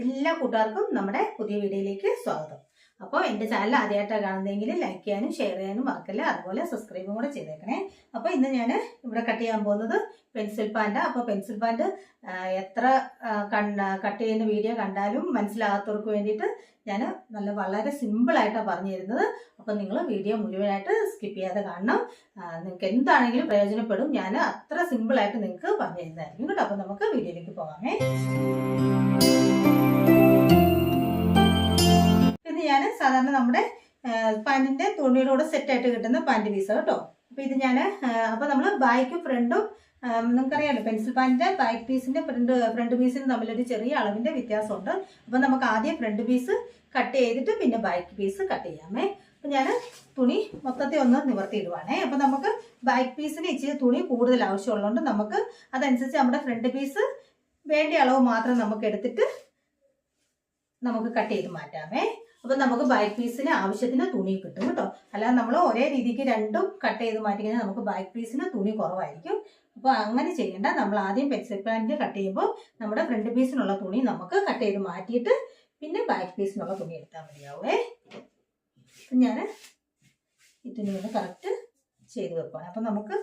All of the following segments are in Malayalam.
എല്ലാ കൂട്ടുകാർക്കും നമ്മുടെ പുതിയ വീഡിയോയിലേക്ക് സ്വാഗതം. അപ്പോൾ എൻ്റെ ചാനൽ ആദ്യമായിട്ടാണ് കാണുന്നതെങ്കിൽ ലൈക്ക് ചെയ്യാനും ഷെയർ ചെയ്യാനും മറക്കല്ല, അതുപോലെ സബ്സ്ക്രൈബും കൂടെ ചെയ്തേക്കണേ. അപ്പോൾ ഇന്ന് ഞാൻ ഇവിടെ കട്ട് ചെയ്യാൻ പോകുന്നത് പെൻസിൽ പാൻറ്. അപ്പോൾ പെൻസിൽ പാൻറ് എത്ര കട്ട് ചെയ്യുന്ന വീഡിയോ കണ്ടാലും മനസ്സിലാകാത്തവർക്ക് വേണ്ടിയിട്ട് ഞാൻ വളരെ സിമ്പിളായിട്ടാണ് പറഞ്ഞു തരുന്നത്. അപ്പോൾ നിങ്ങൾ വീഡിയോ മുഴുവനായിട്ട് സ്കിപ്പ് ചെയ്യാതെ കാണണം. നിങ്ങൾക്ക് എന്താണെങ്കിലും പ്രയോജനപ്പെടും. ഞാൻ അത്ര സിമ്പിളായിട്ട് നിങ്ങൾക്ക് പറഞ്ഞു തരുന്നതായിരിക്കും കേട്ടോ. അപ്പോൾ നമുക്ക് വീഡിയോയിലേക്ക് പോകാമേ. ഇത് ഞാൻ സാധാരണ നമ്മുടെ പാൻറ്റിൻ്റെ തുണിയുടെ കൂടെ സെറ്റായിട്ട് കിട്ടുന്ന പാൻറ് പീസ് കേട്ടോ. അപ്പോൾ ഇത് ഞാൻ അപ്പോൾ നമ്മൾ ബാക്കും ഫ്രണ്ടും നിങ്ങൾക്കറിയാമല്ലോ, പെൻസിൽ പാൻറ്റിൻ്റെ ബാക്ക് പീസിൻ്റെ ഫ്രണ്ട് പീസിന് തമ്മിലൊരു ചെറിയ അളവിൻ്റെ വ്യത്യാസമുണ്ട്. അപ്പോൾ നമുക്ക് ആദ്യം ഫ്രണ്ട് പീസ് കട്ട് ചെയ്തിട്ട് പിന്നെ ബാക്ക് പീസ് കട്ട് ചെയ്യാമേ. അപ്പോൾ ഞാൻ തുണി മൊത്തത്തിൽ ഒന്ന് നിവർത്തിയിടുവാണേ. അപ്പോൾ നമുക്ക് ബാക്ക് പീസിന് ഇച്ചിരി തുണി കൂടുതൽ ആവശ്യമുള്ളതുകൊണ്ട് നമുക്ക് അതനുസരിച്ച് നമ്മുടെ ഫ്രണ്ട് പീസ് വേണ്ട അളവ് മാത്രം നമുക്ക് എടുത്തിട്ട് നമുക്ക് കട്ട് ചെയ്ത് മാറ്റാമേ. അപ്പം നമുക്ക് ബാക്ക് പീസിന് ആവശ്യത്തിന് തുണി കിട്ടും കേട്ടോ. അല്ലാതെ നമ്മൾ ഒരേ രീതിക്ക് രണ്ടും കട്ട് ചെയ്ത് മാറ്റി കഴിഞ്ഞാൽ നമുക്ക് ബാക്ക് പീസിന് തുണി കുറവായിരിക്കും. അപ്പോൾ അങ്ങനെ ചെയ്യേണ്ട. നമ്മൾ ആദ്യം പെൻസിൽ പാൻറ് കട്ട് ചെയ്യുമ്പോൾ നമ്മുടെ ഫ്രണ്ട് പീസിനുള്ള തുണി നമുക്ക് കട്ട് ചെയ്ത് മാറ്റിയിട്ട് പിന്നെ ബാക്ക് പീസിനുള്ള തുണി എടുത്താൽ മതിയാവേ. അപ്പം ഞാൻ ഇതിന് ഒന്ന് കറക്റ്റ് ചെയ്ത് വെക്കുകയാണ്. അപ്പം നമുക്ക്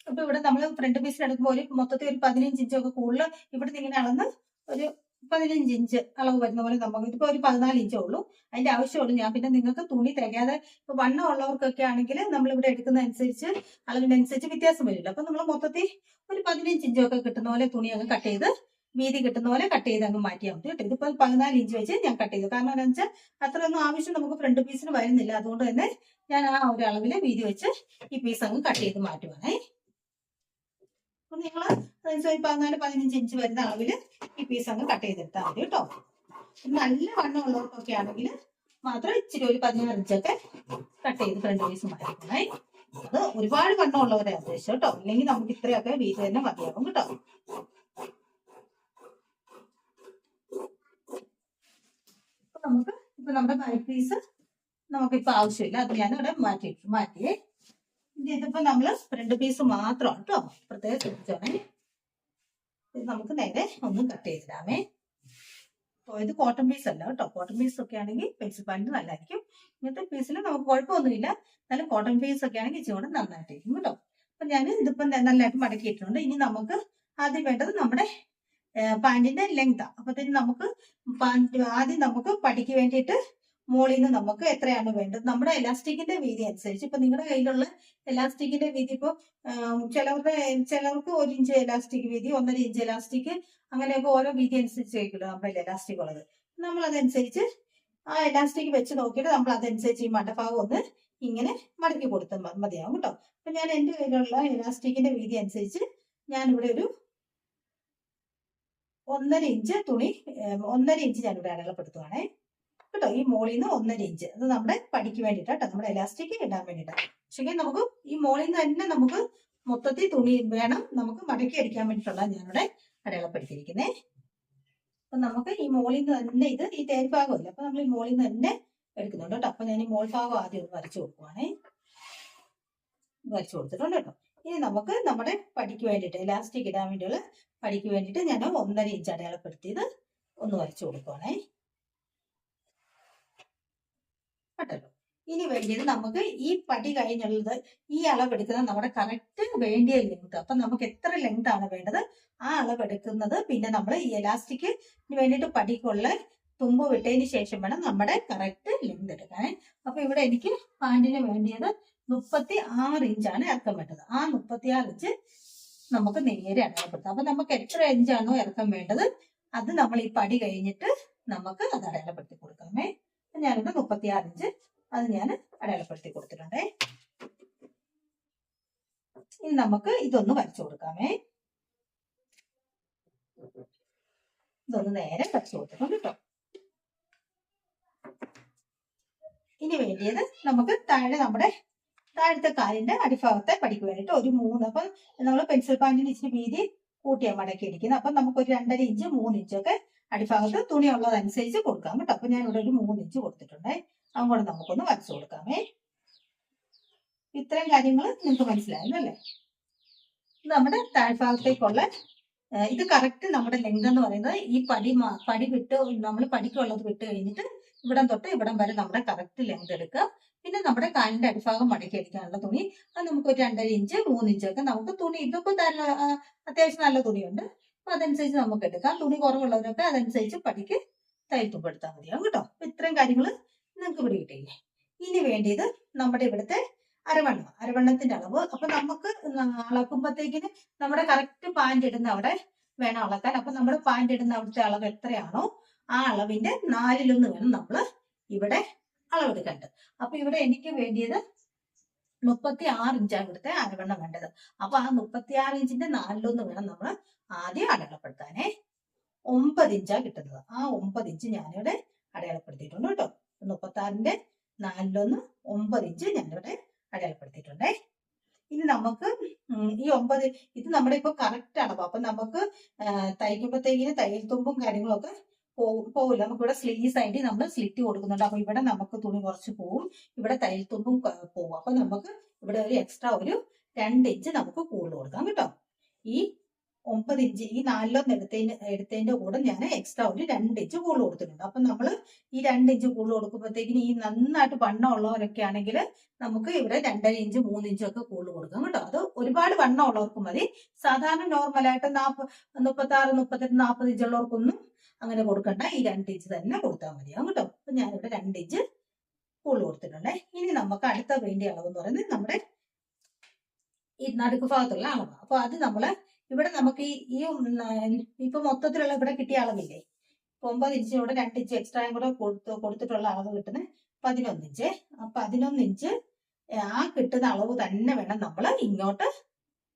അപ്പോൾ ഇവിടെ നമ്മൾ ഫ്രണ്ട് പീസിന് എടുക്കുമ്പോൾ ഒരു മൊത്തത്തിൽ ഒരു 15 ഇഞ്ചൊക്കെ കൂടുതൽ ഇവിടുന്ന് ഇങ്ങനെ അളന്ന് ഒരു 15 ഇഞ്ച് അളവ് വരുന്ന പോലെ നമുക്ക് ഇതിപ്പോൾ ഒരു 14 ഇഞ്ചേ ഉള്ളൂ. അതിൻ്റെ ആവശ്യമുള്ളൂ. ഞാൻ പിന്നെ നിങ്ങൾക്ക് തുണി തികയാതെ ഇപ്പോൾ വണ്ണം ഉള്ളവർക്കൊക്കെ ആണെങ്കിൽ നമ്മളിവിടെ എടുക്കുന്നതനുസരിച്ച് അളവിനനുസരിച്ച് വ്യത്യാസം വരില്ല. അപ്പം നമ്മൾ മൊത്തത്തിൽ ഒരു 15 ഇഞ്ചൊക്കെ കിട്ടുന്ന പോലെ തുണി അങ്ങ് കട്ട് ചെയ്ത് വീതി കിട്ടുന്ന പോലെ കട്ട് ചെയ്ത് അങ്ങ് മാറ്റിയാൽ മതി കേട്ടോ. ഇതിപ്പോൾ 14 ഇഞ്ച് വെച്ച് ഞാൻ കട്ട് ചെയ്തു. കാരണം എന്താണെന്ന് വെച്ചാൽ അത്രയൊന്നും ആവശ്യം നമുക്ക് ഫ്രണ്ട് പീസിന് വരുന്നില്ല. അതുകൊണ്ട് തന്നെ ഞാൻ ആ ഒരു അളവിൽ വീതി വെച്ച് ഈ പീസ് അങ്ങ് കട്ട് ചെയ്ത് മാറ്റുവാണേ. അപ്പം നിങ്ങൾ 14-15 ഇഞ്ച് വരുന്ന അളവിൽ ഈ പീസ് അങ്ങ് കട്ട് ചെയ്തെടുത്താൽ മതി കേട്ടോ. നല്ല വണ്ണം ഉള്ളവർക്കൊക്കെ ആണെങ്കിൽ മാത്രം ഇച്ചിരി ഒരു 16 ഇഞ്ചൊക്കെ കട്ട് ചെയ്ത് ഫ്രണ്ട് പീസ് മാറ്റിക്കണേ. അത് ഒരുപാട് വണ്ണം ഉള്ളവരെ ഉദ്ദേശിച്ചു കേട്ടോ. അല്ലെങ്കിൽ നമുക്ക് ഇത്രയൊക്കെ വീതി തന്നെ മതിയാകും കേട്ടോ. അപ്പൊ നമുക്ക് ഇപ്പൊ നമ്മുടെ ബാക്ക് പീസ് നമുക്കിപ്പോൾ ആവശ്യമില്ല. അത് ഞാൻ ഇവിടെ മാറ്റിയേ. ഇതിപ്പോ നമ്മള് ഫ്രണ്ട് പീസ് മാത്രമാണ് കേട്ടോ. പ്രത്യേകം ശ്രദ്ധിച്ചോണേ. ഇത് നമുക്ക് നേരെ ഒന്ന് കട്ട് ചെയ്തിടാമേ. ഇത് കോട്ടൺ പീസ് അല്ല കേട്ടോ. കോട്ടൺ പീസ് ഒക്കെ ആണെങ്കിൽ പെൻസിൽ പാൻറ് നല്ലതായിരിക്കും. ഇങ്ങനത്തെ പീസിൽ നമുക്ക് കുഴപ്പമൊന്നുമില്ല. എന്നാലും കോട്ടൺ പീസ് ഒക്കെ ആണെങ്കിൽ ഇച്ചിരി കൂടെ നന്നായിട്ടിരിക്കും കേട്ടോ. അപ്പൊ ഞാൻ ഇതിപ്പോ നല്ലതായിട്ട് മടക്കിയിട്ടുണ്ട്. ഇനി നമുക്ക് ആദ്യം വേണ്ടത് നമ്മുടെ പാൻറ്റിന്റെ ലെങ്താണ്. അപ്പത്തേന് നമുക്ക് ആദ്യം നമുക്ക് പടിക്ക് വേണ്ടിയിട്ട് മോളിൽ നിന്ന് നമുക്ക് എത്രയാണ് വേണ്ടത് നമ്മുടെ എലാസ്റ്റിക്കിന്റെ വീതി അനുസരിച്ച്. ഇപ്പൊ നിങ്ങളുടെ കയ്യിലുള്ള എലാസ്റ്റിക്കിന്റെ വീതി ഇപ്പോൾ ചിലർക്ക് 1 ഇഞ്ച് എലാസ്റ്റിക് വീതി, 1.5 ഇഞ്ച് എലാസ്റ്റിക്, അങ്ങനെയൊക്കെ ഓരോ വീതി അനുസരിച്ച് ആയിരിക്കുമല്ലോ നമ്മുടെ എലാസ്റ്റിക് ഉള്ളത്. നമ്മൾ അതനുസരിച്ച് ആ എലാസ്റ്റിക് വെച്ച് നോക്കിയിട്ട് നമ്മൾ അതനുസരിച്ച് ഈ മടഭാഗം ഒന്ന് ഇങ്ങനെ മടക്കി കൊടുത്താൽ മതിയാവും കേട്ടോ. അപ്പൊ ഞാൻ എൻ്റെ കയ്യിലുള്ള എലാസ്റ്റിക്കിന്റെ വീതി അനുസരിച്ച് ഞാനിവിടെ ഒരു 1.5 ഇഞ്ച് തുണി 1.5 ഇഞ്ച് ഞാനിവിടെ അടയാളപ്പെടുത്തുവാണേ കേട്ടോ. ഈ മോളിൽ നിന്ന് 1.5 ഇഞ്ച് അത് നമ്മുടെ പടിക്ക് വേണ്ടിയിട്ടാണ് കേട്ടോ, നമ്മുടെ എലാസ്റ്റിക് ഇടാൻ വേണ്ടിയിട്ടാണ്. പക്ഷേ നമുക്ക് ഈ മോളിൽ നിന്ന് തന്നെ നമുക്ക് മൊത്തത്തിൽ തുണി വേണം നമുക്ക് മടക്കി അടിക്കാൻ വേണ്ടിയിട്ടുള്ള ഞാനിവിടെ അടയാളപ്പെടുത്തിയിരിക്കുന്നേ. അപ്പൊ നമുക്ക് ഈ മോളിൽ നിന്ന് തന്നെ ഈ തേൻഭാഗമല്ല, അപ്പൊ നമ്മൾ ഈ മോളിൽ നിന്ന് തന്നെ എടുക്കുന്നുണ്ട് കേട്ടോ. അപ്പൊ ഞാൻ ഈ മോൾ ഭാഗം ആദ്യം ഒന്ന് വരച്ചു കൊടുക്കുവാണേ. വരച്ചു കൊടുത്തിട്ടുണ്ട് കേട്ടോ. ഇനി നമുക്ക് നമ്മുടെ പടിക്ക് വേണ്ടിയിട്ട് എലാസ്റ്റിക് ഇടാൻ വേണ്ടിയുള്ള പടിക്ക് വേണ്ടിയിട്ട് ഞാൻ 1.5 ഇഞ്ച് അടയാളപ്പെടുത്തിയത് ഒന്ന് വരച്ചു കൊടുക്കുവാണേ കേട്ടല്ലോ. ഇനി വേണ്ടിയത് നമുക്ക് ഈ പടി കഴിഞ്ഞുള്ളത് ഈ അളവെടുക്കുന്നത് നമ്മുടെ കറക്റ്റ് വേണ്ടിയ ലെങ്ത്. അപ്പൊ നമുക്ക് എത്ര ലെങ്ത് ആണ് വേണ്ടത് ആ അളവെടുക്കുന്നത്. പിന്നെ നമ്മൾ ഈ എലാസ്റ്റിക്കിന് വേണ്ടിയിട്ട് പടിക്കുള്ള തുമ്പ് വിട്ടതിന് ശേഷം വേണം നമ്മുടെ കറക്റ്റ് ലെങ്ത് എടുക്കാൻ. അപ്പൊ ഇവിടെ എനിക്ക് പാൻറ്റിന് വേണ്ടിയത് 36 ഇഞ്ചാണ് ഇറക്കം വേണ്ടത്. ആ 36 ഇഞ്ച് നമുക്ക് നേരെ അടയാളപ്പെടുത്താം. അപ്പൊ നമുക്ക് എത്ര ഇഞ്ചാണോ ഇറക്കം വേണ്ടത് അത് നമ്മൾ ഈ പടി കഴിഞ്ഞിട്ട് നമുക്ക് അത് അടയാളപ്പെടുത്തി കൊടുക്കാമേ. ഞാനിവിടെ 36 ഇഞ്ച് അത് ഞാൻ അടയാളപ്പെടുത്തി കൊടുത്തിട്ടുണ്ടേ. ഇനി നമുക്ക് ഇതൊന്ന് വരച്ചു കൊടുക്കാമേ. ഇതൊന്ന് നേരെ വരച്ചു കൊടുത്തിട്ടുണ്ട് കേട്ടോ. ഇനി വേണ്ടിയത് നമുക്ക് നമ്മുടെ താഴത്തെ കാലിന്റെ അടിഭാഗത്തെ പടിക്ക് വേണ്ടിയിട്ട് ഒരു 3. അപ്പം നമ്മൾ പെൻസിൽ പാൻറ്റിന് ഇച്ചിരി വീതി കൂട്ടിയാണ് മടക്കി അടിക്കുന്നത്. അപ്പം നമുക്കൊരു 2.5 ഇഞ്ച് 3 ഇഞ്ചൊക്കെ അടിഭാഗത്ത് തുണി ഉള്ളതനുസരിച്ച് കൊടുക്കാം കേട്ടോ. അപ്പൊ ഞാൻ ഇവിടെ ഒരു 3 ഇഞ്ച് കൊടുത്തിട്ടുണ്ടേ. അതുകൊണ്ട് നമുക്കൊന്ന് വരച്ചു കൊടുക്കാമേ. ഇത്രയും കാര്യങ്ങൾ നിങ്ങൾക്ക് മനസ്സിലായല്ലോ അല്ലേ. നമ്മുടെ താഴ്ഭാഗത്തേക്കുള്ള ഇത് കറക്റ്റ് നമ്മുടെ ലെങ്ത് എന്ന് പറയുന്നത് ഈ പടി വിട്ട് നമ്മൾ പടിക്കുള്ളത് വിട്ട് കഴിഞ്ഞിട്ട് ഇവിടം തൊട്ട് ഇവിടം വരെ നമ്മുടെ കറക്റ്റ് ലെങ്ത് എടുക്കുക. പിന്നെ നമ്മുടെ കാലിന്റെ അടിഭാഗം മടക്കി അടിക്കാനുള്ള തുണി അത് നമുക്ക് ഒരു 2.5 ഇഞ്ച് 3 ഇഞ്ചൊക്കെ നമുക്ക് തുണി ഇതിപ്പോ അത്യാവശ്യം നല്ല തുണിയുണ്ട്. അപ്പൊ അതനുസരിച്ച് നമുക്ക് എടുക്കാം. തുണി കുറവുള്ളവരൊക്കെ അതനുസരിച്ച് പടിക്ക് തയ്യൽ തുമ്പെടുത്താൽ മതിയാവും കേട്ടോ. അപ്പൊ ഇത്രയും കാര്യങ്ങൾ നിങ്ങൾക്ക് ഇവിടെ കിട്ടിയില്ലേ. ഇനി വേണ്ടിയത് നമ്മുടെ ഇവിടുത്തെ അരവണ്ണത്തിന്റെ അളവ്. അപ്പൊ നമുക്ക് അളക്കുമ്പോഴത്തേക്കിന് നമ്മുടെ കറക്റ്റ് പാൻറ് ഇടുന്ന അവിടെ വേണം അളക്കാൻ. അപ്പൊ നമ്മുടെ പാൻറ് ഇടുന്ന അവിടുത്തെ അളവ് എത്രയാണോ ആ അളവിന്റെ 4/1 വേണം നമ്മൾ ഇവിടെ അളവെടുക്കേണ്ടത്. അപ്പൊ ഇവിടെ എനിക്ക് വേണ്ടിയത് 36 ഇഞ്ചാണ് ഇവിടുത്തെ അരവണ്ണം വേണ്ടത്. അപ്പൊ ആ 36 ഇഞ്ചിന്റെ 4/1 വേണം നമ്മൾ ആദ്യം അടയാളപ്പെടുത്താനേ. 9 ഇഞ്ചാ കിട്ടുന്നത്. ആ 9 ഇഞ്ച് ഞാനിവിടെ അടയാളപ്പെടുത്തിയിട്ടുണ്ട് കേട്ടോ. 36ന്റെ 4/1 9 ഇഞ്ച് ഞാനിവിടെ അടയാളപ്പെടുത്തിയിട്ടുണ്ടേ. ഇനി നമുക്ക് ഈ 9 ഇത് നമ്മുടെ ഇപ്പൊ കറക്റ്റ് അളവ്. അപ്പൊ നമുക്ക് തയ്ക്കുമ്പോഴത്തേക്കിന് തയ്യൽ തുമ്പും കാര്യങ്ങളൊക്കെ പോവില്ല. നമുക്ക് ഇവിടെ സ്ലീവ്സ് ആയിട്ട് നമ്മൾ സ്ലിറ്റ് കൊടുക്കുന്നുണ്ട്. അപ്പൊ ഇവിടെ നമുക്ക് തുണി കുറച്ച് പോവും, ഇവിടെ തയ്യൽ തുമ്പും പോവും. അപ്പൊ നമുക്ക് ഇവിടെ ഒരു എക്സ്ട്രാ ഒരു 2 ഇഞ്ച് നമുക്ക് കൂടുതൽ കൊടുക്കാം കേട്ടോ. ഈ 9 ഇഞ്ച് ഈ 4/1 എടുത്തതിന്റെ കൂടെ ഞാൻ എക്സ്ട്രാ ഒരു 2 ഇഞ്ച് കൂടുതൽ കൊടുത്തിട്ടുണ്ട്. അപ്പൊ നമ്മൾ ഈ 2 ഇഞ്ച് കൂടുതൽ കൊടുക്കുമ്പോഴത്തേക്കിന് ഈ നന്നായിട്ട് വണ്ണം ഉള്ളവരൊക്കെ ആണെങ്കിൽ നമുക്ക് ഇവിടെ 2.5 ഇഞ്ച് 3 ഇഞ്ചും ഒക്കെ കൂടുതൽ കൊടുക്കാം കേട്ടോ. അത് ഒരുപാട് വണ്ണം ഉള്ളവർക്ക് മതി. സാധാരണ നോർമലായിട്ട് 36, 38, 40 ഇഞ്ചുള്ളവർക്കൊന്നും അങ്ങനെ കൊടുക്കണ്ട. ഈ 2 ഇഞ്ച് തന്നെ കൊടുത്താൽ മതിയാവും കേട്ടോ. അപ്പൊ ഞാനിവിടെ 2 ഇഞ്ച് കൂടുതൽ കൊടുത്തിട്ടുണ്ടേ. ഇനി നമുക്ക് അടുത്ത വേണ്ടിയ അളവ് എന്ന് പറയുന്നത് നമ്മുടെ ഈ നടുക്ക് ഭാഗത്തുള്ള അളവ്. അപ്പൊ അത് നമ്മള് ഇവിടെ നമുക്ക് ഈ ഇപ്പൊ മൊത്തത്തിലുള്ള ഇവിടെ കിട്ടിയ അളവില്ലേ, 9 ഇഞ്ചിനോട് 2 ഇഞ്ച് എക്സ്ട്രായും കൂടെ കൊടുത്തിട്ടുള്ള അളവ് കിട്ടുന്നത് 11 ഇഞ്ച്. ആ 11 ഇഞ്ച് ആ കിട്ടുന്ന അളവ് തന്നെ വേണം നമ്മൾ ഇങ്ങോട്ട്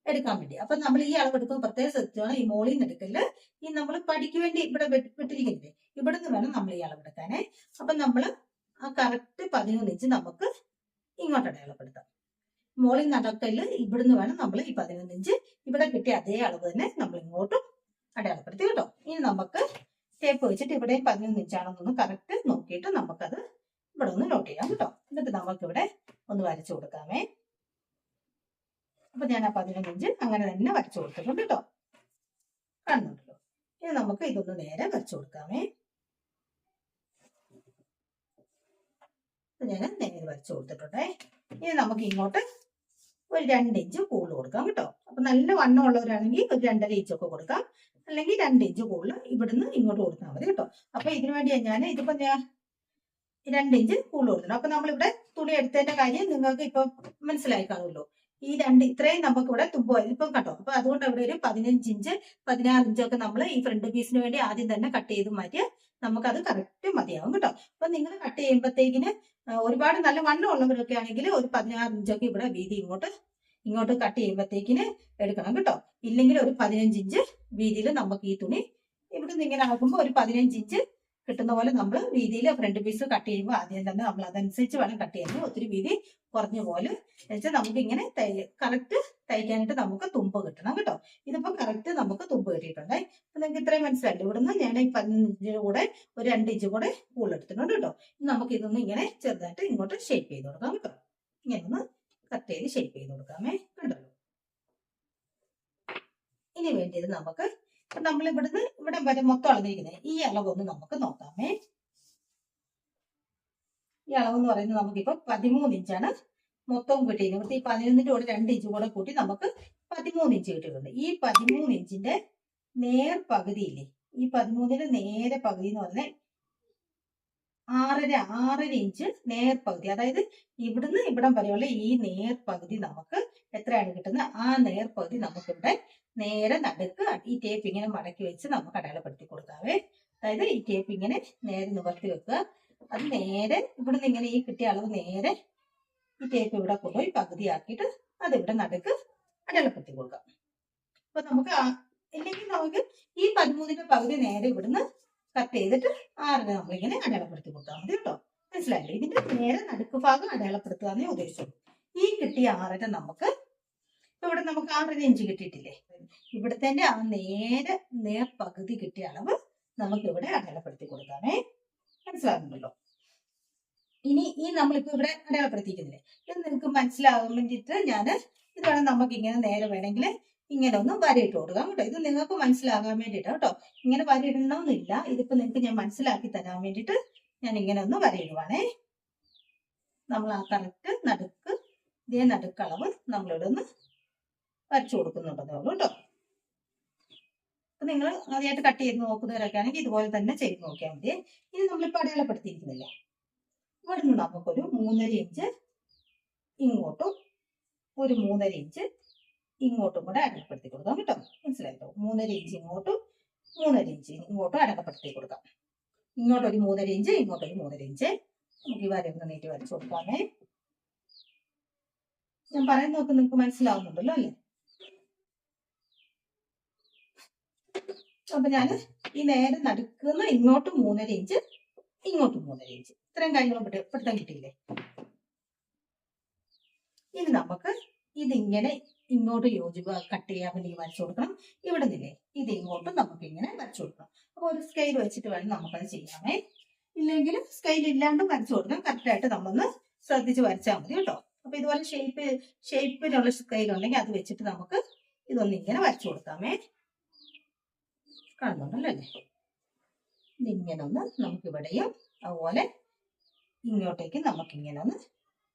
എടുക്കാൻ വേണ്ടി. അപ്പൊ നമ്മൾ ഈ അളവ് എടുക്കുമ്പോൾ പ്രത്യേക ശ്രദ്ധിച്ചാണ് ഈ മോളിൽ നിന്ന് എടുക്കല്. ഈ നമ്മൾ പടിക്ക് വേണ്ടി ഇവിടെ വിട്ടിരിക്കുന്നില്ലേ, ഇവിടെ നിന്ന് വേണം നമ്മൾ ഈ അളവ് എടുക്കാനേ. അപ്പൊ നമ്മൾ ആ കറക്റ്റ് 11 ഇഞ്ച് നമുക്ക് ഇങ്ങോട്ട് അടയാളപ്പെടുത്താം. മോളിൽ നടക്കല് ഇവിടുന്ന് വേണം നമ്മൾ ഈ 11 ഇഞ്ച് ഇവിടെ കിട്ടിയ അതേ അളവ് തന്നെ നമ്മൾ ഇങ്ങോട്ടും അടയാളപ്പെടുത്തി കേട്ടോ. ഇനി നമുക്ക് ടേപ്പ് വെച്ചിട്ട് ഇവിടെയും 11 ഇഞ്ചാണെന്നൊന്ന് കറക്റ്റ് നോക്കിയിട്ട് നമുക്കത് ഇവിടെ ഒന്ന് നോട്ട് ചെയ്യാം കേട്ടോ. എന്നിട്ട് നമുക്ക് ഇവിടെ ഒന്ന് വരച്ചു കൊടുക്കാമേ. അപ്പൊ ഞാൻ ആ 11 ഇഞ്ച് അങ്ങനെ തന്നെ വരച്ചു കൊടുത്തിട്ടുണ്ട് കേട്ടോ. കാണുന്നുണ്ടല്ലോ. ഇനി നമുക്ക് ഇതൊന്ന് നേരെ വരച്ചു കൊടുക്കാമേ. ഞാൻ നേരെ വരച്ചു കൊടുത്തിട്ടുണ്ടേ. ഇനി നമുക്ക് ഇങ്ങോട്ട് ഒരു 2 ഇഞ്ച് കൂടുതൽ കൊടുക്കാം കേട്ടോ. അപ്പൊ നല്ല വണ്ണം ഉള്ളവരാണെങ്കിൽ ഒരു 2.5 ഇഞ്ചൊക്കെ കൊടുക്കാം, അല്ലെങ്കിൽ 2 ഇഞ്ച് കൂടുതൽ ഇവിടുന്ന് ഇങ്ങോട്ട് കൊടുത്താൽ മതി കേട്ടോ. അപ്പൊ ഇതിനു വേണ്ടിയാ ഞാൻ ഇതിപ്പോ ഞാൻ 2 ഇഞ്ച് കൂടുതൽ കൊടുത്തിട്ടുണ്ട്. അപ്പൊ നമ്മളിവിടെ തുണി എടുത്തതിന്റെ കാര്യം നിങ്ങൾക്ക് ഇപ്പൊ മനസ്സിലായി കാണുമല്ലോ. ഈ ഇത്രയും നമുക്ക് ഇവിടെ തുമ്പോയി ഇപ്പം കട്ടോ. അപ്പൊ അതുകൊണ്ട് ഇവിടെ ഒരു 15 ഇഞ്ച് 16 ഇഞ്ചൊക്കെ നമ്മൾ ഈ ഫ്രണ്ട് പീസിന് വേണ്ടി ആദ്യം തന്നെ കട്ട് ചെയ്ത് മാറ്റിയാൽ നമുക്കത് കറക്റ്റ് മതിയാവും കേട്ടോ. അപ്പൊ നിങ്ങൾ കട്ട് ചെയ്യുമ്പോഴത്തേക്കിന് ഒരുപാട് നല്ല വണ്ണം ഉള്ളവരൊക്കെ ആണെങ്കിൽ ഒരു 16 ഇഞ്ചൊക്കെ ഇവിടെ വീതി ഇങ്ങോട്ട് കട്ട് ചെയ്യുമ്പോഴത്തേക്കിന് എടുക്കണം കേട്ടോ. ഇല്ലെങ്കിൽ ഒരു 15 ഇഞ്ച് വീതിയിൽ നമുക്ക് ഈ തുണി ഇവിടെ നിന്ന് ഇങ്ങനെ ആക്കുമ്പോൾ ഒരു 15 ഇഞ്ച് കിട്ടുന്ന പോലെ നമ്മൾ വീതിയിൽ ഫ്രണ്ട് പീസ് കട്ട് ചെയ്യുമ്പോൾ ആദ്യം തന്നെ നമ്മൾ അതനുസരിച്ച് വേണം കട്ട് ചെയ്യാൻ. ഒത്തിരി വീതി കുറഞ്ഞ പോലെ വെച്ചാൽ നമുക്ക് ഇങ്ങനെ കറക്റ്റ് തയ്ക്കാനായിട്ട് നമുക്ക് തുമ്പ് കിട്ടണം കേട്ടോ. ഇതിപ്പോ കറക്റ്റ് നമുക്ക് തുമ്പ് കിട്ടിയിട്ടുണ്ട്. അപ്പൊ നിങ്ങൾക്ക് ഇത്രയും മനസ്സിലായില്ലേ. ഇവിടുന്ന് ഞാൻ ഈ 15 ഇഞ്ചിന് കൂടെ ഒരു 2 ഇഞ്ച് കൂടെ കൂടുതൽ എടുത്തിട്ടുണ്ട് കേട്ടോ. നമുക്ക് ഇതൊന്ന് ഇങ്ങനെ ചെറുതായിട്ട് ഇങ്ങോട്ട് ഷേപ്പ് ചെയ്ത് കൊടുക്കാം കേട്ടോ. ഇങ്ങനെ ഒന്ന് കട്ട് ചെയ്ത് ഷേപ്പ് ചെയ്ത് കൊടുക്കാമേ. കണ്ടല്ലോ. ഇനി വേണ്ടിയത് നമുക്ക് നമ്മൾ ഇവിടുന്ന് ഇവിടെ വരെ മൊത്തം അളന്നിരിക്കുന്നത് ഈ അളവൊന്ന് നമുക്ക് നോക്കാമേ. ഈ അളവ് എന്ന് പറയുന്നത് നമുക്കിപ്പോ 13 ഇഞ്ചാണ് മൊത്തവും കിട്ടിയിരിക്കുന്നത്. ഈ 11ന്റെ കൂടെ 2 ഇഞ്ച് കൂടെ കൂട്ടി നമുക്ക് 13 ഇഞ്ച് കിട്ടിയിട്ടുണ്ട്. ഈ 13 ഇഞ്ചിന്റെ നേർ പകുതിയില്ലേ, ഈ 13ന്റെ നേരെ പകുതി എന്ന് പറഞ്ഞാൽ 6.5 ഇഞ്ച് നേർ പകുതി. അതായത് ഇവിടുന്ന് ഇവിടം വരെയുള്ള ഈ നേർ പകുതി നമുക്ക് എത്രയാണ് കിട്ടുന്നത്, ആ നേർ പകുതി നമുക്കിവിടെ നേരെ നടുക്ക് ഈ ടേപ്പ് ഇങ്ങനെ മടക്കി വെച്ച് നമുക്ക് അടയാളപ്പെടുത്തി കൊടുക്കാവേ. അതായത് ഈ ടേപ്പ് ഇങ്ങനെ നേരെ നിവർത്തി വെക്കുക. അത് നേരെ ഇവിടുന്ന് ഇങ്ങനെ ഈ കിട്ടിയ അളവ് നേരെ ഈ ടേപ്പ് ഇവിടെ കൊണ്ടുപോയി പകുതിയാക്കിയിട്ട് അതിവിടെ നടുക്ക് അടയാളപ്പെടുത്തി കൊടുക്കാം. അപ്പൊ നമുക്ക് ഇല്ലെങ്കിൽ നമുക്ക് ഈ 13ന്റെ പകുതി നേരെ ഇവിടുന്ന് കട്ട് ചെയ്തിട്ട് 6 നമ്മളിങ്ങനെ അടയാളപ്പെടുത്തി കൊടുത്താൽ മതി കേട്ടോ. മനസ്സിലായില്ലേ. ഇതിന്റെ നേരെ നടുക്ക് ഭാഗം അടയാളപ്പെടുത്തുകയെന്നേ ഉദ്ദേശിച്ചുള്ളൂ. ഈ കിട്ടിയ 6 നമുക്ക് ഇവിടെ നമുക്ക് 6 ഇഞ്ച് കിട്ടിയിട്ടില്ലേ, ഇവിടുത്തെ ആ നേർ പകുതി കിട്ടിയ അളവ് നമുക്ക് ഇവിടെ അടയാളപ്പെടുത്തി കൊടുക്കാമേ. മനസ്സിലാകുന്നുണ്ടല്ലോ. ഇനി ഈ നമ്മളിപ്പോ ഇവിടെ അടയാളപ്പെടുത്തിയിരിക്കുന്നില്ലേ, ഇത് നിങ്ങൾക്ക് മനസ്സിലാകാൻ വേണ്ടിയിട്ട് ഞാൻ ഇത് വേണം നമുക്ക് ഇങ്ങനെ നേരെ വേണമെങ്കിൽ ഇങ്ങനെ ഒന്ന് വരയിട്ട് കൊടുക്കാം കേട്ടോ. ഇത് നിങ്ങൾക്ക് മനസ്സിലാകാൻ വേണ്ടിയിട്ട് കേട്ടോ. ഇങ്ങനെ വരയിടണമെന്നില്ല. ഇതിപ്പോ നിങ്ങൾക്ക് ഞാൻ മനസ്സിലാക്കി തരാൻ വേണ്ടിയിട്ട് ഞാൻ ഇങ്ങനെ ഒന്ന് വരയിടുവാണേ. നമ്മൾ ആ കറക്റ്റ് നടുക്ക് ഇതേ നടുക്കളവ് നമ്മളിവിടെ ഒന്ന് വരച്ചു കൊടുക്കുന്നുണ്ടെന്നേ ഉള്ളൂ കേട്ടോ. അപ്പൊ നിങ്ങൾ ആദ്യമായിട്ട് കട്ട് ചെയ്ത് നോക്കുന്നവരൊക്കെ ആണെങ്കിൽ ഇതുപോലെ തന്നെ ചെയ്ത് നോക്കിയാൽ മതി. ഇനി നമ്മളിപ്പോൾ അടയാളപ്പെടുത്തിയിരിക്കുന്നില്ലേ, ഇവിടെ നിന്ന് നമുക്കൊരു 3.5 ഇഞ്ച് ഇങ്ങോട്ടും ഒരു 3.5 ഇഞ്ച് ഇങ്ങോട്ടും കൂടെ അടയാളപ്പെടുത്തി കൊടുക്കാം കേട്ടോ. മനസ്സിലായിട്ടോ? 3.5 ഇഞ്ച് ഇങ്ങോട്ടും 3.5 ഇഞ്ച് ഇങ്ങോട്ടും അടയാളപ്പെടുത്തി കൊടുക്കാം. ഇങ്ങോട്ടൊരു 3.5 ഇഞ്ച് ഇങ്ങോട്ടൊരു 3.5 ഇഞ്ച്. നമുക്ക് ഈ വരയൊന്ന് നീട്ടി വരച്ചു കൊടുക്കാമേ. ഞാൻ പറയുന്ന നോക്ക് നിങ്ങൾക്ക് മനസ്സിലാവുന്നുണ്ടല്ലോ അല്ലേ? അപ്പൊ ഞാൻ ഈ നേരെ നടുക്കുന്ന ഇങ്ങോട്ട് 3.5 ഇഞ്ച് ഇങ്ങോട്ട് 3.5 ഇഞ്ച് ഇത്രയും കാര്യങ്ങളും പിടുത്തം കിട്ടിയില്ലേ? ഇനി നമുക്ക് ഇതിങ്ങനെ ഇങ്ങോട്ട് കട്ട് ചെയ്യാൻ വേണ്ടി വരച്ചു കൊടുക്കണം. ഇവിടെ നിന്നില്ലേ ഇത് ഇങ്ങോട്ടും നമുക്ക് ഇങ്ങനെ വരച്ചു കൊടുക്കണം. അപ്പൊ ഒരു സ്കെയിൽ വെച്ചിട്ട് വേണം നമുക്കത് ചെയ്യാമേ. ഇല്ലെങ്കിൽ സ്കെയിൽ ഇല്ലാണ്ടും വരച്ചു കൊടുക്കാം. കറക്റ്റായിട്ട് നമ്മളൊന്ന് ശ്രദ്ധിച്ച് വരച്ചാൽ മതി കേട്ടോ. അപ്പൊ ഇതുപോലെ ഷേപ്പിനുള്ള സ്കെയിൽ ഉണ്ടെങ്കിൽ അത് വെച്ചിട്ട് നമുക്ക് ഇതൊന്ന് ഇങ്ങനെ വരച്ചു കൊടുക്കാമേ. കാണുന്നുണ്ടല്ലോ അല്ലേ? ഇതിങ്ങനെ ഒന്ന് നമുക്കിവിടെയും അതുപോലെ ഇങ്ങോട്ടേക്ക് നമുക്കിങ്ങനെ ഒന്ന്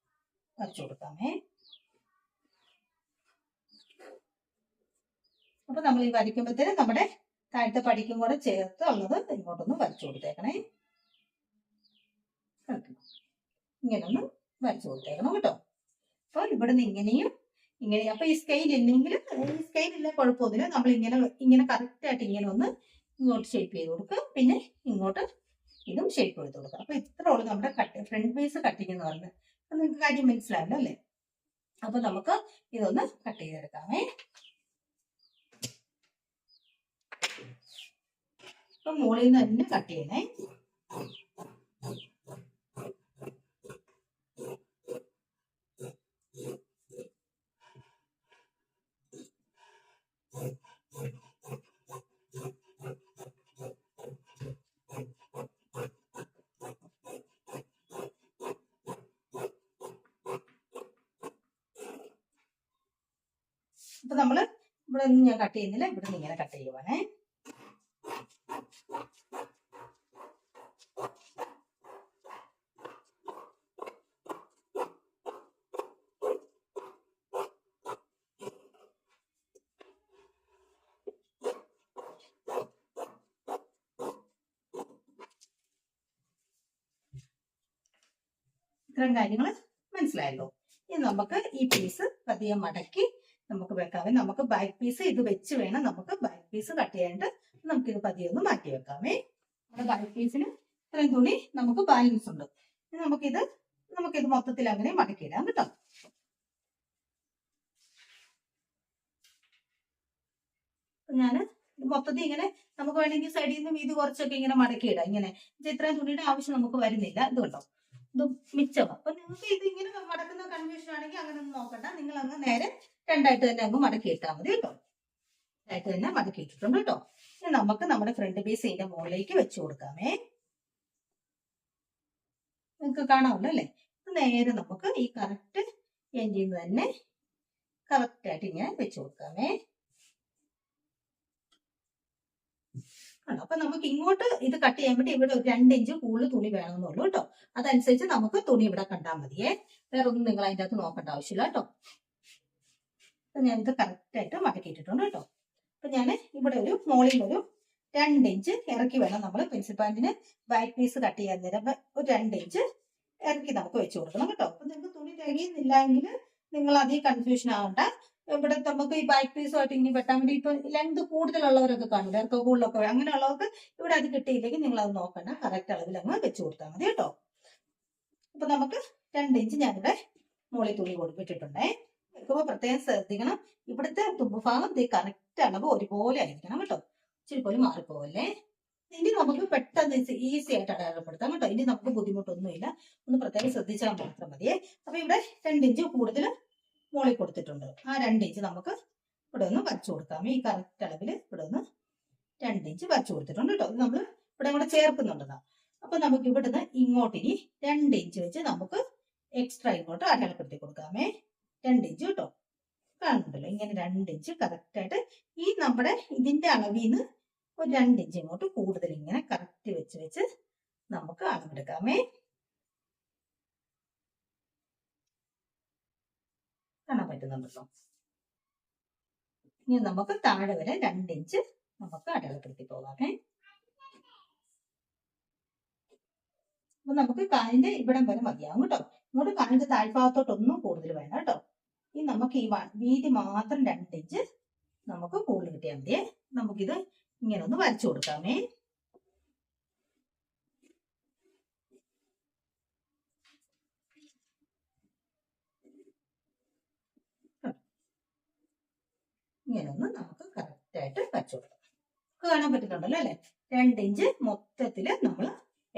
വരച്ചു കൊടുക്കാമേ. അപ്പൊ നമ്മൾ ഈ വരയ്ക്കുമ്പോഴത്തേനും നമ്മുടെ താഴത്തെ പടിക്കും കൂടെ ചേർത്ത് ഉള്ളത് ഇങ്ങോട്ടൊന്ന് വരച്ചു കൊടുത്തേക്കണേ. ഇങ്ങനെ ഒന്ന് വരച്ചു കൊടുത്തേക്കണം കേട്ടോ. അപ്പൊ ഇവിടുന്ന് ഇങ്ങനെയും ഇങ്ങനെ. അപ്പൊ ഈ സ്കെയിൽ ഇല്ലെങ്കിൽ ഈ സ്കെയിൽ ഇല്ല കുഴപ്പമൊന്നുമില്ല. നമ്മൾ ഇങ്ങനെ കറക്റ്റ് ആയിട്ട് ഇങ്ങനെ ഒന്ന് ഇങ്ങോട്ട് ഷേപ്പ് ചെയ്ത് കൊടുക്കുക. പിന്നെ ഇങ്ങോട്ട് ഇതും ഷേപ്പ് ചെയ്ത് കൊടുക്കുക. അപ്പൊ ഇത്ര ഉള്ളു നമ്മുടെ ഫ്രണ്ട് പീസ് കട്ടിങ് എന്ന് പറഞ്ഞത്. അപ്പൊ നിങ്ങൾക്ക് കാര്യം മനസ്സിലാവില്ല അല്ലേ? അപ്പൊ നമുക്ക് ഇതൊന്ന് കട്ട് ചെയ്തെടുക്കാമേ. അപ്പൊ മുകളിൽ നിന്ന് തന്നെ കട്ട് ചെയ്യണേ. അപ്പൊ നമ്മള് ഇവിടെ ഒന്നും ഞാൻ കട്ട് ചെയ്യുന്നില്ല. ഇവിടെ നിന്ന് ഇങ്ങനെ കട്ട് ചെയ്യുവാണേ. ഇത്രയും കാര്യങ്ങൾ മനസ്സിലായല്ലോ. ഇനി നമുക്ക് ഈ പീസ് പതിയെ മടക്കി നമുക്ക് വെക്കാമേ. നമുക്ക് ബാക്ക് പീസ് ഇത് വെച്ച് വേണം നമുക്ക് ബാക്ക് പീസ് കട്ട് ചെയ്യാണ്ട് നമുക്കിത് പതിയെ ഒന്ന് മാറ്റി വെക്കാമേ. നമ്മുടെ ബാക്ക് പീസിന് ഇത്രയും തുണി നമുക്ക് ബാലൻസ് ഉണ്ട്. നമുക്കിത് മൊത്തത്തിൽ അങ്ങനെ മടക്കിയിടാം കേട്ടോ. ഞാൻ മൊത്തത്തിൽ ഇങ്ങനെ നമുക്ക് വേണമെങ്കിൽ സൈഡിൽ നിന്ന് വീതി കുറച്ചൊക്കെ ഇങ്ങനെ മടക്കിയിടാം. ഇങ്ങനെ ഇത്രയും തുണിയുടെ ആവശ്യം നമുക്ക് വരുന്നില്ല. ഇതുണ്ടോ, ഇത് മിച്ചമാണ്. അപ്പൊ നിങ്ങൾക്ക് ഇത് ഇങ്ങനെ മടക്കുന്ന കൺഫ്യൂഷൻ ആണെങ്കിൽ അങ്ങനെ ഒന്നും നോക്കണ്ട. നിങ്ങൾ അങ്ങ് നേരെ രണ്ടായിട്ട് തന്നെ അങ്ങ് മടക്കിയിട്ടാൽ മതി കേട്ടോ. ആയിട്ട് തന്നെ മടക്കിയിട്ടിട്ടുണ്ട് കേട്ടോ. ഇനി നമുക്ക് നമ്മുടെ ഫ്രണ്ട് പീസ് ഇതിന്റെ മുകളിലേക്ക് വെച്ചു കൊടുക്കാമേ. നിങ്ങൾക്ക് കാണാമല്ലോ അല്ലേ? നേരെ നമുക്ക് ഈ കറക്റ്റ് എൻഡിൽ നിന്ന് തന്നെ കറക്റ്റ് ആയിട്ട് ഇങ്ങനെ വെച്ചു കൊടുക്കാമേ. അപ്പൊ നമുക്ക് ഇങ്ങോട്ട് ഇത് കട്ട് ചെയ്യാൻ വേണ്ടി ഇവിടെ ഒരു 2 ഇഞ്ച് കൂടുതൽ തുണി വേണമെന്നുള്ളൂ കേട്ടോ. അതനുസരിച്ച് നമുക്ക് തുണി ഇവിടെ കണ്ടാൽ മതിയേ. വേറെ ഒന്നും നിങ്ങൾ അതിൻ്റെ അകത്ത് നോക്കേണ്ട ആവശ്യമില്ല കേട്ടോ. അപ്പൊ ഞാനിത് കറക്റ്റ് ആയിട്ട് മടക്കിയിട്ടിട്ടുണ്ട് കേട്ടോ. അപ്പൊ ഞാൻ ഇവിടെ ഒരു മോളിൽ ഒരു 2 ഇഞ്ച് ഇറക്കി വേണം നമ്മൾ പെൻസിൽ പാൻറ്റിന് ബാക്ക് പീസ് കട്ട് ചെയ്യാൻ നേരം ഒരു 2 ഇഞ്ച് ഇറക്കി നമുക്ക് വെച്ച് കൊടുക്കണം കേട്ടോ. അപ്പൊ നിങ്ങൾക്ക് തുണി തികയുന്നില്ല എങ്കിൽ നിങ്ങൾ അധികം കൺഫ്യൂഷൻ ആവണ്ട. ഇവിടെ നമുക്ക് ഈ ബാക്ക് പീസുമായിട്ട് ഇനി വെട്ടാൻ വേണ്ടി ഇപ്പൊ ലെങ്ത് കൂടുതലുള്ളവരൊക്കെ കാണും, ഇറക്ക കൂടുതലൊക്കെ. അങ്ങനെയുള്ളവർക്ക് ഇവിടെ അത് കിട്ടിയില്ലെങ്കിൽ നിങ്ങൾ അത് നോക്കണ്ട. കറക്റ്റ് അളവിൽ അങ്ങ് വെച്ച് കൊടുത്താൽ മതി കേട്ടോ. അപ്പൊ നമുക്ക് 2 ഇഞ്ച് ഞാനിവിടെ മുകളിൽ തുണി കൊടുത്തിട്ടുണ്ടേ. വെക്കുമ്പോൾ പ്രത്യേകം ശ്രദ്ധിക്കണം. ഇവിടുത്തെ തുമ്പുഭാഗം കറക്റ്റ് അളവ് ഒരുപോലെ ആയിരിക്കണം കേട്ടോ. ഇച്ചിരി പോലും മാറിപ്പോവല്ലേ. ഇനി നമുക്ക് പെട്ടെന്ന് ഈസി ആയിട്ട് അടയാളപ്പെടുത്താം കേട്ടോ. ഇനി നമുക്ക് ബുദ്ധിമുട്ടൊന്നുമില്ല. ഒന്ന് പ്രത്യേകം ശ്രദ്ധിച്ചാൽ മാത്രം മതിയേ. അപ്പൊ ഇവിടെ 2 ഇഞ്ച് കൂടുതൽ മുകളിൽ കൊടുത്തിട്ടുണ്ട്. ആ 2 ഇഞ്ച് നമുക്ക് ഇവിടെ ഒന്ന് വരച്ചു കൊടുക്കാം. ഈ കറക്റ്റ് അളവിൽ ഇവിടെ ഒന്ന് 2 ഇഞ്ച് വരച്ചു കൊടുത്തിട്ടുണ്ട് കേട്ടോ. ഇത് നമ്മൾ ഇവിടെ കൂടെ ചേർക്കുന്നുണ്ടതാ. അപ്പൊ നമുക്ക് ഇവിടുന്ന് ഇങ്ങോട്ടിനി 2 ഇഞ്ച് വെച്ച് നമുക്ക് എക്സ്ട്രാ ഇങ്ങോട്ട് അടയാളപ്പെടുത്തി കൊടുക്കാമേ. 2 ഇഞ്ച് കേട്ടോ. കാണുന്നുണ്ടല്ലോ, ഇങ്ങനെ 2 ഇഞ്ച് കറക്റ്റായിട്ട് ഈ നമ്മുടെ ഇതിന്റെ അളവിൽ നിന്ന് ഒരു 2 ഇഞ്ച് ഇങ്ങോട്ട് കൂടുതൽ ഇങ്ങനെ കറക്റ്റ് വെച്ച് വെച്ച് നമുക്ക് അളവെടുക്കാമേ. കാണാൻ പറ്റുന്നുണ്ടല്ലോ. ഇനി നമുക്ക് താഴെ വരെ 2 ഇഞ്ച് നമുക്ക് അടയാളപ്പെടുത്തി പോകാമേ. അപ്പൊ നമുക്ക് കാലിന്റെ ഇവിടം വരെ മതിയാവും കേട്ടോ. ഇങ്ങോട്ട് കാലിന്റെ താഴ്ഭാഗത്തോട്ടൊന്നും കൂടുതൽ വേണം കേട്ടോ. ഇനി നമുക്ക് ഈ വീതി മാത്രം 2 ഇഞ്ച് നമുക്ക് കൂടുതൽ കിട്ടിയാൽ മതിയേ. നമുക്കിത് ഇങ്ങനെ ഒന്ന് വരച്ചു കൊടുക്കാമേ. ഇങ്ങനെ ഒന്ന് നമുക്ക് കറക്റ്റായിട്ട് വരച്ചു കൊടുക്കാം. കാണാൻ പറ്റുന്നുണ്ടല്ലോ അല്ലെ? 2 ഇഞ്ച് മൊത്തത്തില് നമ്മൾ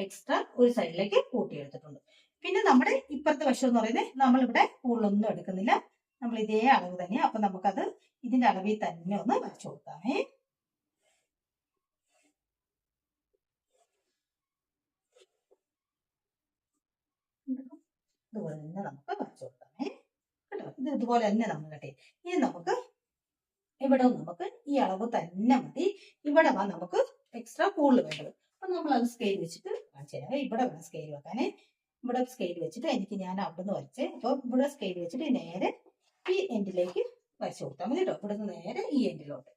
എക്സ്ട്രാ ഒരു സൈഡിലേക്ക് കൂട്ടിയെടുത്തിട്ടുണ്ട്. പിന്നെ നമ്മുടെ ഇപ്പുറത്തെ വശം എന്ന് പറയുന്നത് നമ്മളിവിടെ കൂടുതലൊന്നും എടുക്കുന്നില്ല, നമ്മൾ ഇതേ അളവ് തന്നെ. അപ്പൊ നമുക്കത് ഇതിന്റെ അളവിൽ തന്നെ ഒന്ന് വരച്ചു കൊടുക്കാമേ. ഇതുപോലെ തന്നെ നമുക്ക് വരച്ചു കൊടുക്കാമേ കേട്ടോ. ഇത് ഇതുപോലെ തന്നെ നമ്മൾ കട്ട് ചെയ്യും. ഇനി നമുക്ക് ഇവിടെ നമുക്ക് ഈ അളവ് തന്നെ മതി. ഇവിടെ നമുക്ക് എക്സ്ട്രാ കൂടുതൽ വേണ്ടത്. അപ്പൊ നമ്മൾ അത് സ്കെയിൽ വെച്ചിട്ട് കാണിച്ചു തരാം. ഇവിടെ വേണം സ്കെയിൽ വെക്കാനേ. ഇവിടെ സ്കെയിൽ വെച്ചിട്ട് ഞാൻ അവിടെ നിന്ന് വരച്ചേ. അപ്പൊ ഇവിടെ സ്കെയിൽ വെച്ചിട്ട് നേരെ ഈ എൻഡിലേക്ക് വരച്ചു കൊടുത്താൽ മതി കേട്ടോ. ഇവിടെ നിന്ന് നേരെ ഈ എൻഡിലോട്ട്.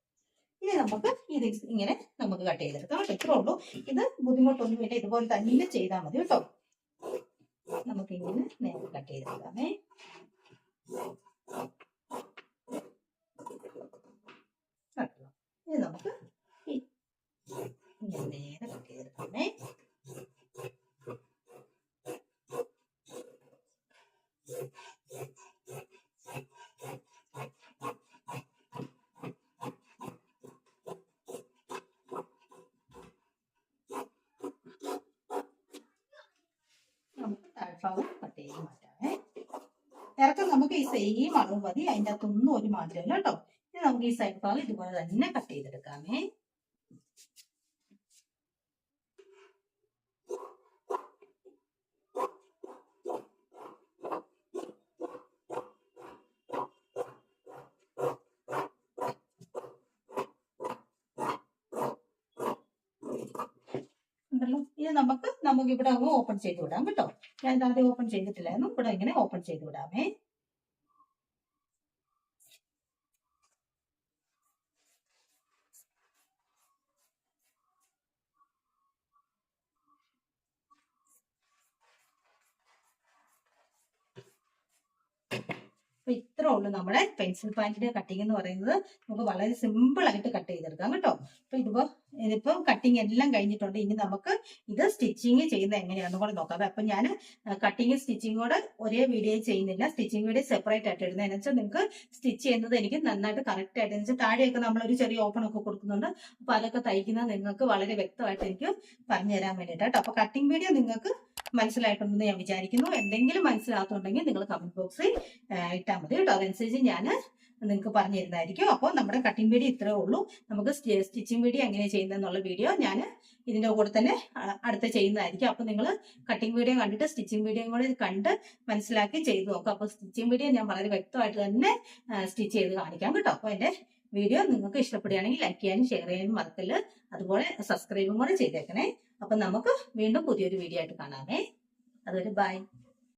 ഇനി നമുക്ക് ഇത് ഇങ്ങനെ നമുക്ക് കട്ട് ചെയ്തെടുക്കാം കേട്ടോ. ഇത്രേ ഉള്ളൂ. ഇത് ബുദ്ധിമുട്ടൊന്നും ഇല്ല, ഇതുപോലെ തന്നെ ചെയ്താൽ മതി കേട്ടോ. നമുക്ക് ഇങ്ങനെ നേരെ കട്ട് ചെയ്തെടുക്കാമേ. ഇനി നമുക്ക് ഇങ്ങനെ നേരെ കട്ട് ചെയ്തെടുക്കാമേ. നമുക്ക് താഴ്ഭാഗം കട്ട് ചെയ്ത് മാറ്റാമേ. ഇറക്കം നമുക്ക് ഈ സെയിം അളവ് മതി, അതിൻ്റെ അകത്തൊന്നും ഒരു മാറ്റമില്ല കേട്ടോ. ഇനി നമുക്ക് ഈ സൈഡ് ഭാഗം ഇതുപോലെ തന്നെ കട്ട് ചെയ്തെടുക്കാമേ. ഇത് നമുക്ക് ഇവിടെ അങ്ങ് ഓപ്പൺ ചെയ്ത് വിടാം കേട്ടോ. ഞാൻ ആദ്യം ഓപ്പൺ ചെയ്തിട്ടില്ലായിരുന്നു, ഇവിടെ ഇങ്ങനെ ഓപ്പൺ ചെയ്ത് വിടാമേ. അപ്പൊ ഇത്രേ ഉള്ളൂ നമ്മുടെ പെൻസിൽ പാന്റിന്റെ കട്ടിങ് എന്ന് പറയുന്നത്. നമുക്ക് വളരെ സിമ്പിൾ ആയിട്ട് കട്ട് ചെയ്തെടുക്കാം കേട്ടോ. അപ്പൊ ഇതിപ്പം കട്ടിങ് എല്ലാം കഴിഞ്ഞിട്ടുണ്ട്. ഇനി നമുക്ക് ഇത് സ്റ്റിച്ചിങ് ചെയ്യുന്നത് എങ്ങനെയാണെന്ന് കൂടെ നോക്കാം. അപ്പൊ ഞാൻ കട്ടിങ് സ്റ്റിച്ചിങ് കൂടെ ഒരേ വീഡിയോ ചെയ്യുന്നില്ല, സ്റ്റിച്ചിങ് വീഡിയോ സെപ്പറേറ്റ് ആയിട്ട് ഇടുന്നത്. എന്ന് വെച്ചാൽ നിങ്ങൾക്ക് സ്റ്റിച്ച് ചെയ്യുന്നത് എനിക്ക് നന്നായിട്ട് കറക്റ്റ് ആയിട്ട്, എന്ന് വെച്ചാൽ താഴെയൊക്കെ നമ്മളൊരു ചെറിയ ഓപ്പൺ ഒക്കെ കൊടുക്കുന്നുണ്ട്. അപ്പൊ അതൊക്കെ തയ്ക്കുന്നത് നിങ്ങൾക്ക് വളരെ വ്യക്തമായിട്ട് എനിക്ക് പറഞ്ഞു തരാൻ വേണ്ടിയിട്ടാണ്. അപ്പൊ കട്ടിങ് വീഡിയോ നിങ്ങൾക്ക് മനസ്സിലായിട്ടുണ്ടെന്ന് ഞാൻ വിചാരിക്കുന്നു. എന്തെങ്കിലും മനസ്സിലാകത്തുണ്ടെങ്കിൽ നിങ്ങൾ കമന്റ് ബോക്സിൽ ഇട്ടാൽ മതി കേട്ടോ. അതനുസരിച്ച് ഞാൻ നിങ്ങൾക്ക് പറഞ്ഞു തരുന്നതായിരിക്കും. അപ്പോൾ നമ്മുടെ കട്ടിംഗ് വീഡിയോ ഇത്രേ ഉള്ളൂ. നമുക്ക് സ്റ്റിച്ചിങ് വീഡിയോ എങ്ങനെ ചെയ്യുന്നതെന്നുള്ള വീഡിയോ ഞാൻ ഇതിന്റെ കൂടെ തന്നെ അടുത്ത് ചെയ്യുന്നതായിരിക്കും. അപ്പൊ നിങ്ങൾ കട്ടിംഗ് വീഡിയോ കണ്ടിട്ട് സ്റ്റിച്ചിങ് വീഡിയോ കൂടെ കണ്ട് മനസ്സിലാക്കി ചെയ്ത് നോക്കുക. അപ്പൊ സ്റ്റിച്ചിങ് വീഡിയോ ഞാൻ വളരെ വ്യക്തമായിട്ട് തന്നെ സ്റ്റിച്ച് ചെയ്ത് കാണിക്കാം കേട്ടോ. അപ്പൊ എന്റെ വീഡിയോ നിങ്ങൾക്ക് ഇഷ്ടപ്പെടുകയാണെങ്കിൽ ലൈക്ക് ചെയ്യാനും ഷെയർ ചെയ്യാനും മറക്കല്ല്. അതുപോലെ സബ്സ്ക്രൈബും കൂടെ ചെയ്തേക്കണേ. അപ്പൊ നമുക്ക് വീണ്ടും പുതിയൊരു വീഡിയോ ആയിട്ട് കാണാമേ. അതുവരെ ബൈ.